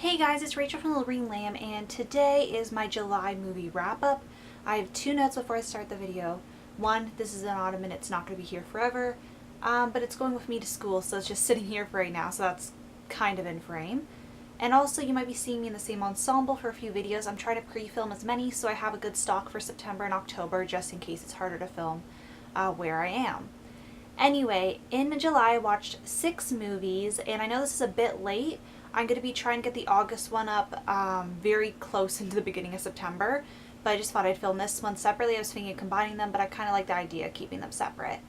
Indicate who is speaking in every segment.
Speaker 1: Hey guys, it's Rachel from Little Green Lamb, and today is my July movie wrap-up. I have two notes before I start the video. One, this is an ottoman, it's not going to be here forever, but it's going with me to school, so it's just sitting here for right now, so that's kind of in frame. And also, you might be seeing me in the same ensemble for a few videos. I'm trying to pre-film as many, so I have a good stock for September and October, just in case it's harder to film where I am. Anyway, in July I watched 6 movies, and I know this is a bit late. I'm going to be trying to get the August one up very close into the beginning of September, but I just thought I'd film this one separately. I was thinking of combining them, but I kind of like the idea of keeping them separate.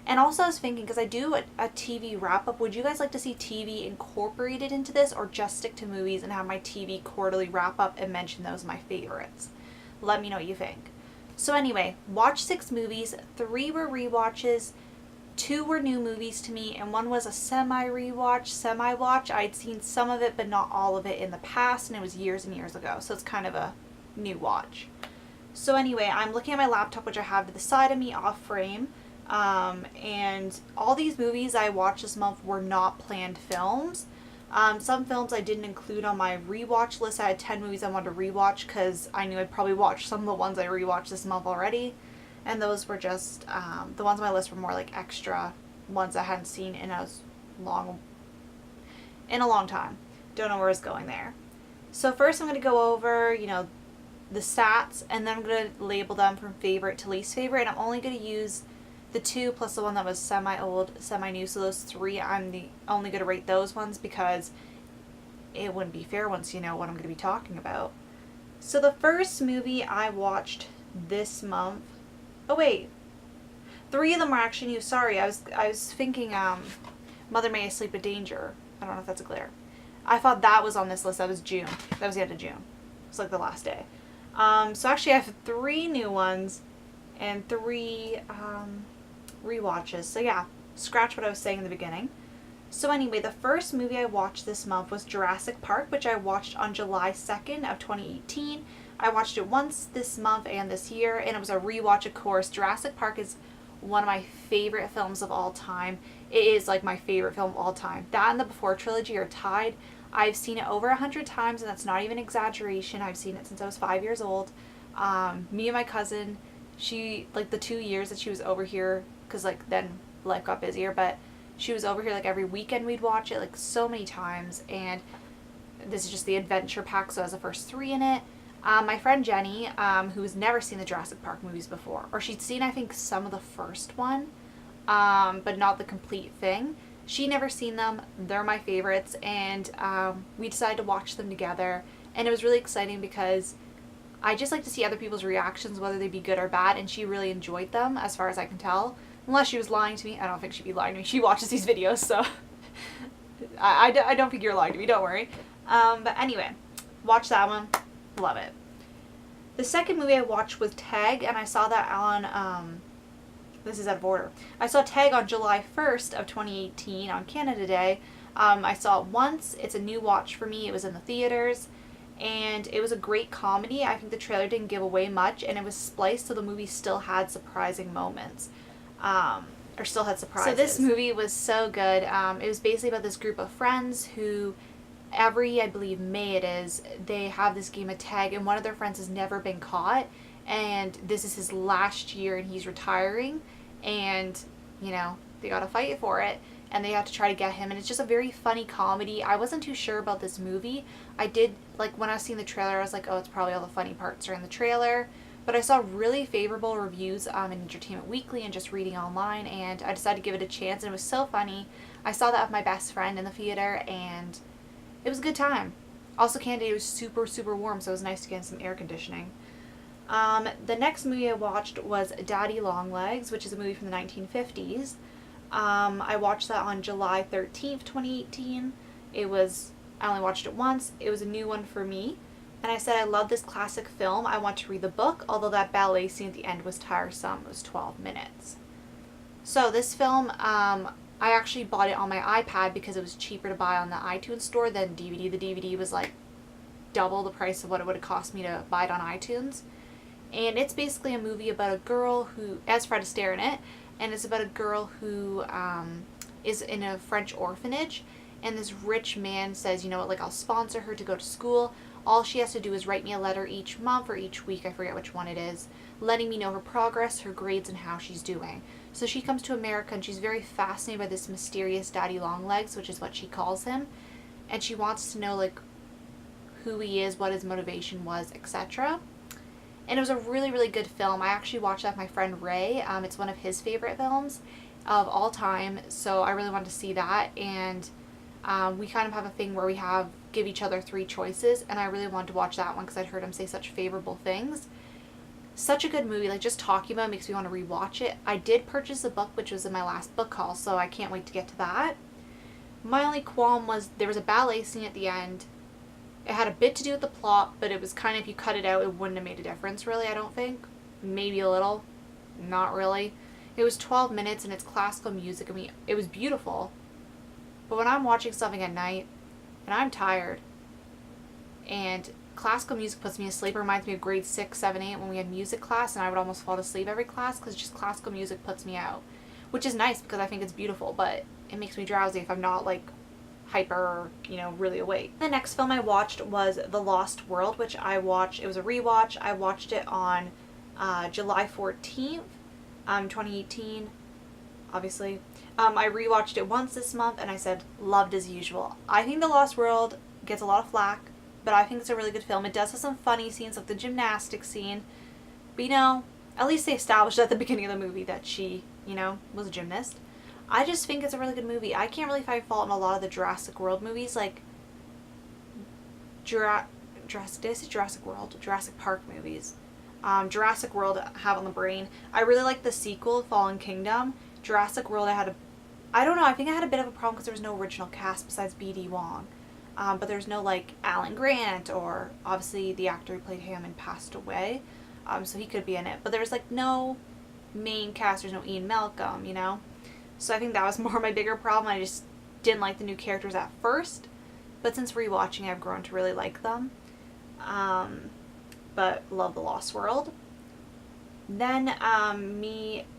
Speaker 1: And also I was thinking, because I do a TV wrap-up, would you guys like to see TV incorporated into this, or just stick to movies and have my TV quarterly wrap-up and mention those my favorites? Let me know what you think. So anyway, watched 6 movies, 3 were rewatches, 2 were new movies to me, and 1 was a semi-watch. I'd seen some of it, but not all of it in the past, and it was years and years ago, so it's kind of a new watch. So anyway, I'm looking at my laptop, which I have to the side of me off frame, and all these movies I watched this month were not planned films. Some films I didn't include on my rewatch list. I had 10 movies I wanted to rewatch because I knew I'd probably watch some of the ones I rewatched this month already. And those were just, the ones on my list were more like extra ones I hadn't seen in a long time. Don't know where it's going there. So first I'm going to go over, the stats, and then I'm going to label them from favorite to least favorite. And I'm only going to use the 2 plus the one that was semi-old, semi-new. So those 3, I'm only going to rate those ones because it wouldn't be fair once you know what I'm going to be talking about. So the first movie I watched this month, oh wait, 3 of them were actually new. Sorry, I was thinking Mother May I Sleep with Danger. I don't know if that's a glare. I thought that was on this list. That was June. That was the end of June. It's like the last day. So actually I have 3 new ones and 3 rewatches. So yeah, scratch what I was saying in the beginning. So anyway, the first movie I watched this month was Jurassic Park, which I watched on July 2nd of 2018. I watched it once this month and this year, and it was a rewatch, of course. Jurassic Park is one of my favorite films of all time. It is like my favorite film of all time. That and the Before trilogy are tied. I've seen it over 100 times, and that's not even exaggeration. I've seen it since I was 5 years old. Me and my cousin, she, like the 2 years that she was over here, because like then life got busier, but she was over here like every weekend we'd watch it like so many times, and this is just the adventure pack, so it has the first 3 in it. My friend Jenny, who's never seen the Jurassic Park movies before, or she'd seen I think some of the first one, but not the complete thing. She never seen them. They're my favorites, and we decided to watch them together, and it was really exciting because I just like to see other people's reactions, whether they be good or bad, and she really enjoyed them as far as I can tell. Unless she was lying to me. I don't think she'd be lying to me. She watches these videos, so I don't think you're lying to me. Don't worry. But anyway, watch that one. Love it. The second movie I watched was Tag, and I saw that on, this is out of order. I saw Tag on July 1st of 2018 on Canada Day. I saw it once. It's a new watch for me. It was in the theaters, and it was a great comedy. I think the trailer didn't give away much, and it was spliced so the movie still had surprising moments. Or still had surprises. So this movie was so good. It was basically about this group of friends who every, I believe, May it is, they have this game of tag, and one of their friends has never been caught, and this is his last year and he's retiring, and they gotta fight for it, and they have to try to get him, and it's just a very funny comedy. I wasn't too sure about this movie. I did, like, when I was seeing the trailer, I was like, oh, it's probably all the funny parts are in the trailer. But I saw really favorable reviews in Entertainment Weekly and just reading online, and I decided to give it a chance, and it was so funny. I saw that with my best friend in the theater, and it was a good time. Also, Canada was super, super warm, so it was nice to get in some air conditioning. The next movie I watched was Daddy Longlegs, which is a movie from the 1950s. I watched that on July 13th, 2018. I only watched it once. It was a new one for me. And I said I love this classic film. I want to read the book, although that ballet scene at the end was tiresome. It was 12 minutes. So this film, I actually bought it on my iPad because it was cheaper to buy on the iTunes store than DVD. The DVD was like double the price of what it would have cost me to buy it on iTunes. And it's basically a movie about a girl who, as Fred Astaire in it, and it's about a girl who is in a French orphanage, and this rich man says, you know what, like, I'll sponsor her to go to school. All she has to do is write me a letter each month or each week, I forget which one it is, letting me know her progress, her grades, and how she's doing. So she comes to America and she's very fascinated by this mysterious Daddy Longlegs, which is what she calls him. And she wants to know, like, who he is, what his motivation was, etc. And it was a really, really good film. I actually watched that with my friend Ray. It's one of his favorite films of all time, so I really wanted to see that. And we kind of have a thing where we give each other 3 choices, and I really wanted to watch that one because I'd heard him say such favorable things. Such a good movie. Like, just talking about it makes me want to rewatch it. I did purchase a book, which was in my last book haul, so I can't wait to get to that. My only qualm was there was a ballet scene at the end. It had a bit to do with the plot, but it was kind of, if you cut it out, it wouldn't have made a difference, really, I don't think. Maybe a little. Not really. It was 12 minutes, and it's classical music. I mean, it was beautiful. But when I'm watching something at night, and I'm tired, and classical music puts me asleep, it reminds me of grade 6, 7, 8 when we had music class, and I would almost fall asleep every class because just classical music puts me out. Which is nice because I think it's beautiful, but it makes me drowsy if I'm not, like, hyper or, you know, really awake. The next film I watched was The Lost World, which I watched. It was a rewatch. I watched it on July 14th, 2018, obviously. I rewatched it once this month, and I said, loved as usual. I think The Lost World gets a lot of flack, but I think it's a really good film. It does have some funny scenes, like the gymnastics scene, but, you know, at least they established at the beginning of the movie that she, you know, was a gymnast. I just think it's a really good movie. I can't really find fault in a lot of the Jurassic World movies, like Jurassic World? Jurassic Park movies. Jurassic World I have on the brain. I really like the sequel, Fallen Kingdom. Jurassic World I don't know, I think I had a bit of a problem because there was no original cast besides B.D. Wong. But there's no, like, Alan Grant, or obviously the actor who played Hammond passed away, so he could be in it. But there's, like, no main cast. There's no Ian Malcolm, you know? So I think that was more my bigger problem. I just didn't like the new characters at first. But since rewatching, I've grown to really like them. But love The Lost World. Then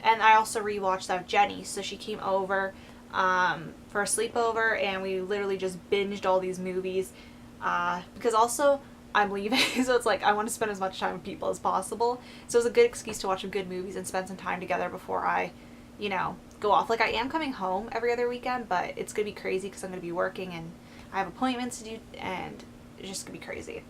Speaker 1: and I also rewatched that with Jenny. So she came over for a sleepover, and we literally just binged all these movies. Because also I'm leaving, so it's like I want to spend as much time with people as possible. So it was a good excuse to watch some good movies and spend some time together before I, you know, go off. Like, I am coming home every other weekend, but it's going to be crazy because I'm going to be working and I have appointments to do, and it's just going to be crazy.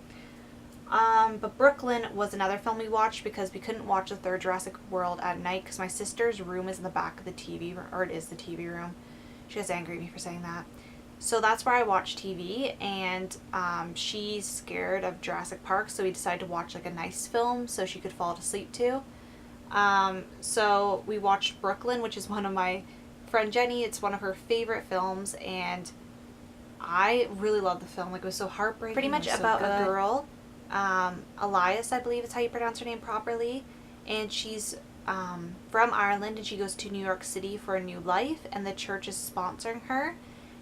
Speaker 1: But Brooklyn was another film we watched because we couldn't watch the third Jurassic World at night because my sister's room is in the back of the TV room, or it is the TV room. She gets angry at me for saying that. So that's where I watch TV, and she's scared of Jurassic Park, so we decided to watch, like, a nice film so she could fall asleep to. So we watched Brooklyn, which is one of my friend Jenny. It's one of her favorite films, and I really love the film. Like, it was so heartbreaking. Pretty much about a girl, Elias, I believe is how you pronounce her name properly, and she's from Ireland, and she goes to New York City for a new life, and the church is sponsoring her,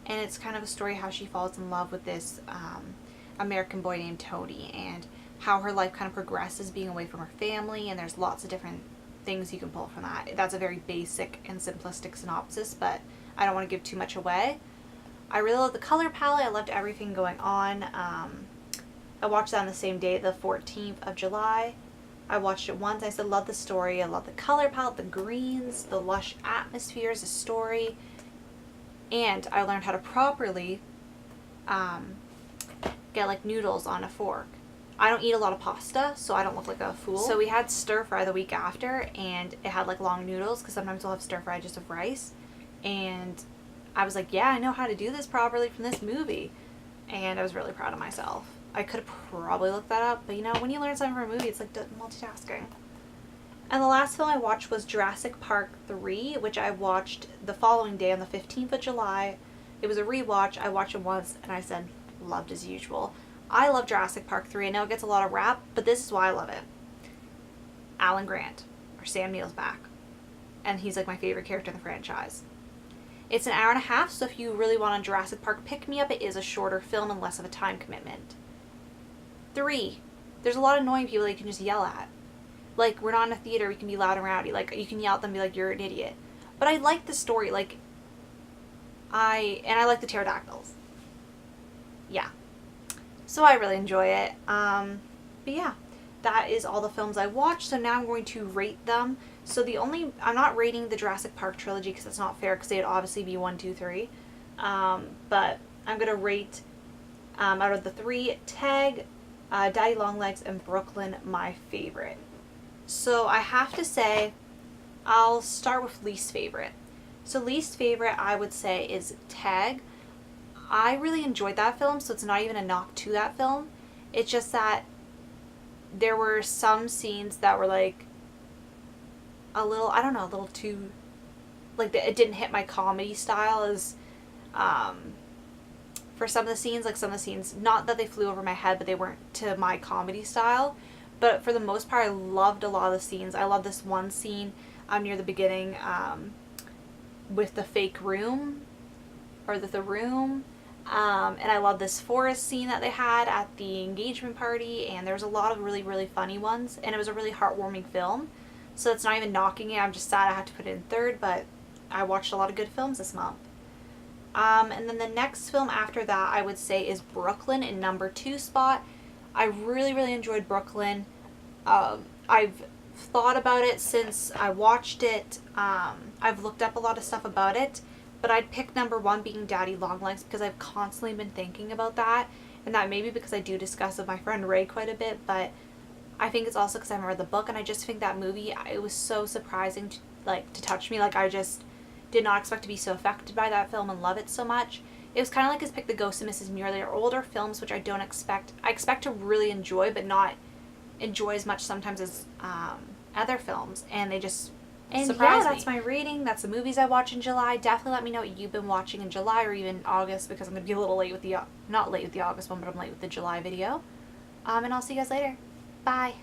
Speaker 1: and it's kind of a story how she falls in love with this American boy named Tony, and how her life kind of progresses being away from her family, and there's lots of different things you can pull from that. That's a very basic and simplistic synopsis, but I don't want to give too much away. I really love the color palette. I loved everything going on. I watched that on the same day, the 14th of July. I watched it once. I said, love the story. I love the color palette, the greens, the lush atmospheres, the story. And I learned how to properly get, like, noodles on a fork. I don't eat a lot of pasta, so I don't look like a fool. So we had stir fry the week after, and it had, like, long noodles, because sometimes we'll have stir fry just of rice. And I was like, yeah, I know how to do this properly from this movie. And I was really proud of myself. I could have probably looked that up, but, you know, when you learn something from a movie, it's like multitasking. And the last film I watched was Jurassic Park 3, which I watched the following day on the 15th of July. It was a rewatch. I watched it once, and I said, loved as usual. I love Jurassic Park 3. I know it gets a lot of rap, but this is why I love it. Alan Grant, or Sam Neill's back. And he's, like, my favorite character in the franchise. It's an hour and a half, so if you really want a Jurassic Park pick-me-up, it is a shorter film and less of a time commitment. 3. There's a lot of annoying people that you can just yell at. Like, we're not in a theater, we can be loud and rowdy. Like, you can yell at them and be like, you're an idiot. But I like the story. Like, I like the pterodactyls. yeah. So I really enjoy it. But yeah, that is all the films I watched. So now I'm going to rate them. So I'm not rating the Jurassic Park trilogy because it's not fair because they'd obviously be 1, 2, 3. But I'm going to rate, out of the 3, Tag, Daddy Longlegs, and Brooklyn my favorite. So I have to say, I'll start with least favorite. So least favorite I would say is Tag. I really enjoyed that film, so it's not even a knock to that film. It's just that there were some scenes that were like a little too, like, it didn't hit my comedy style as, for some of the scenes, like some of the scenes, not that they flew over my head, but they weren't to my comedy style. But for the most part, I loved a lot of the scenes. I love this one scene near the beginning, with the fake room, or the room. And I love this forest scene that they had at the engagement party, and there's a lot of really, really funny ones, and it was a really heartwarming film. So it's not even knocking it, I'm just sad I had to put it in third, but I watched a lot of good films this month. And then the next film after that I would say is Brooklyn in number 2 spot. I really, really enjoyed Brooklyn. I've thought about it since I watched it. I've looked up a lot of stuff about it, but I'd pick number 1 being Daddy Longlegs because I've constantly been thinking about that, and that may be because I do discuss with my friend Ray quite a bit, but I think it's also because I've read the book, and I just think that movie, it was so surprising to touch me. Like, I just did not expect to be so affected by that film and love it so much. It was kind of like his pick The Ghost of Mrs. Muir. They are older films, which I expect to really enjoy, but not enjoy as much sometimes as other films, and they just surprise me. That's my rating. That's the movies I watch in July. Definitely let me know what you've been watching in July or even August, because I'm going to be a little late with not late with the August one, but I'm late with the July video. And I'll see you guys later. Bye.